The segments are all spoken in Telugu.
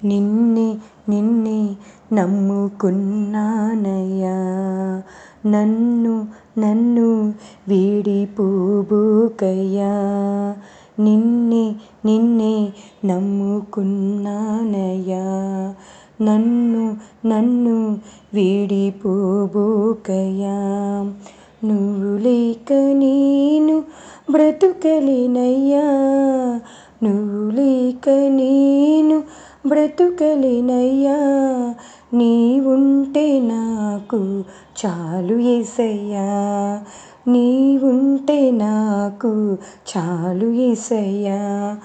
నిన్నే నిన్నే నమ్ముకున్నానయ్యా, నన్ను నన్ను వీడిపోబోకయ్యా. నిన్నే నిన్నే నమ్ముకున్నానయ్యా, నన్ను నన్ను వీడిపోబోకయ్యా. నువ్వు లేక నేను బ్రతుకలేనయ్యా, నువ్వు లేక నేను బ్రతుకలేనయ్యా. నీవుంటే నాకు చాలు యేసయ్యా, నీవుంటే నాకు చాలు యేసయ్యా.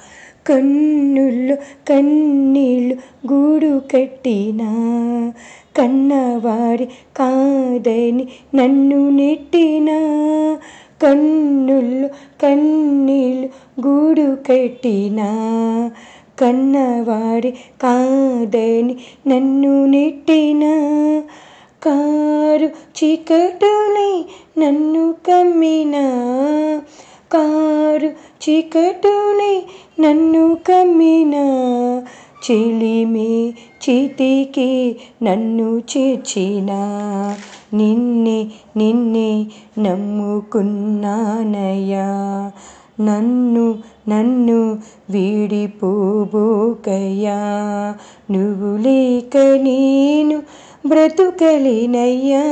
కన్నుల్లో కన్నీళ్ళు గూడు కట్టినా, కన్నవారి కాదని నన్ను నెట్టినా. కన్నుల్లో కన్నీళ్ళు గూడు కట్టినా, కన్నవారి కాదని నన్ను నెట్టినా. కారు చీకటులై నన్ను కమ్మినా, కారు చీకటులై నన్ను కమ్మినా. చెలిమే చితికి నన్ను చేర్చినా, నిన్నే నిన్నే నమ్ముకున్నానయ్యా. నన్ను నన్ను వీడిపోబోకయ్యా. నువ్వు లేక నేను బ్రతుకలేనయ్యా,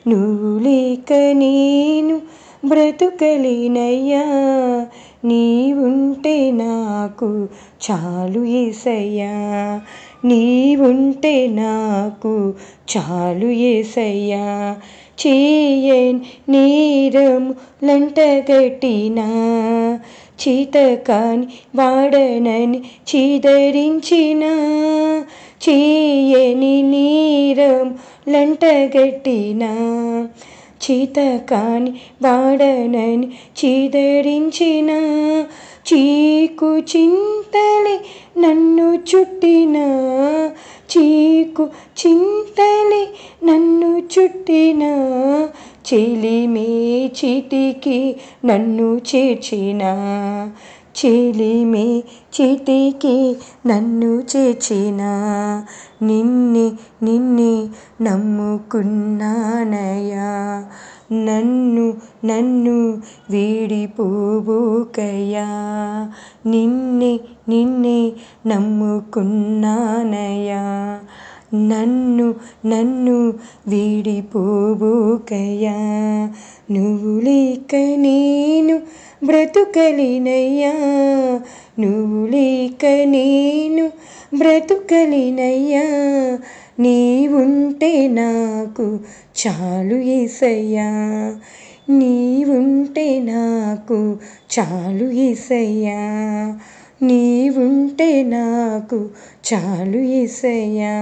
నువ్వు లేక నేను బ్రతుకలేనయ్యా. నీవుంటే నాకు చాలు యేసయ్యా, నీవుంటే నాకు చాలు యేసయ్యా. చేయని నేరములంటగట్టినా, చేతకాని వాడనని చీదరించినా. చేయని నేరములంటగట్టినా, చేతకాని వాడనని చీదరించినా. చీకు చింతలే నన్ను చుట్టినా, చీకు చింతలే నన్ను చుట్టినా. చెలిమే చితికి నన్ను చేర్చినా, చెలిమే చితికి నన్ను చేర్చినా. నిన్నే నిన్నే నమ్ముకున్నానయ్యా, నన్ను నన్ను వీడిపోబోకయ్యా. నిన్నే నిన్నే నమ్ముకున్నానయ్యా, నన్ను నన్ను వీడిపోబోకయ్యా. నువ్వు లేక నేను బ్రతుకలేనయ్యా, నువ్వు లేక నేను బ్రతుకలేనయ్యా. నీవుంటే నాకు చాలు యేసయ్యా, నీవుంటే నాకు చాలు యేసయ్యా, నీవుంటే నాకు చాలు యేసయ్యా.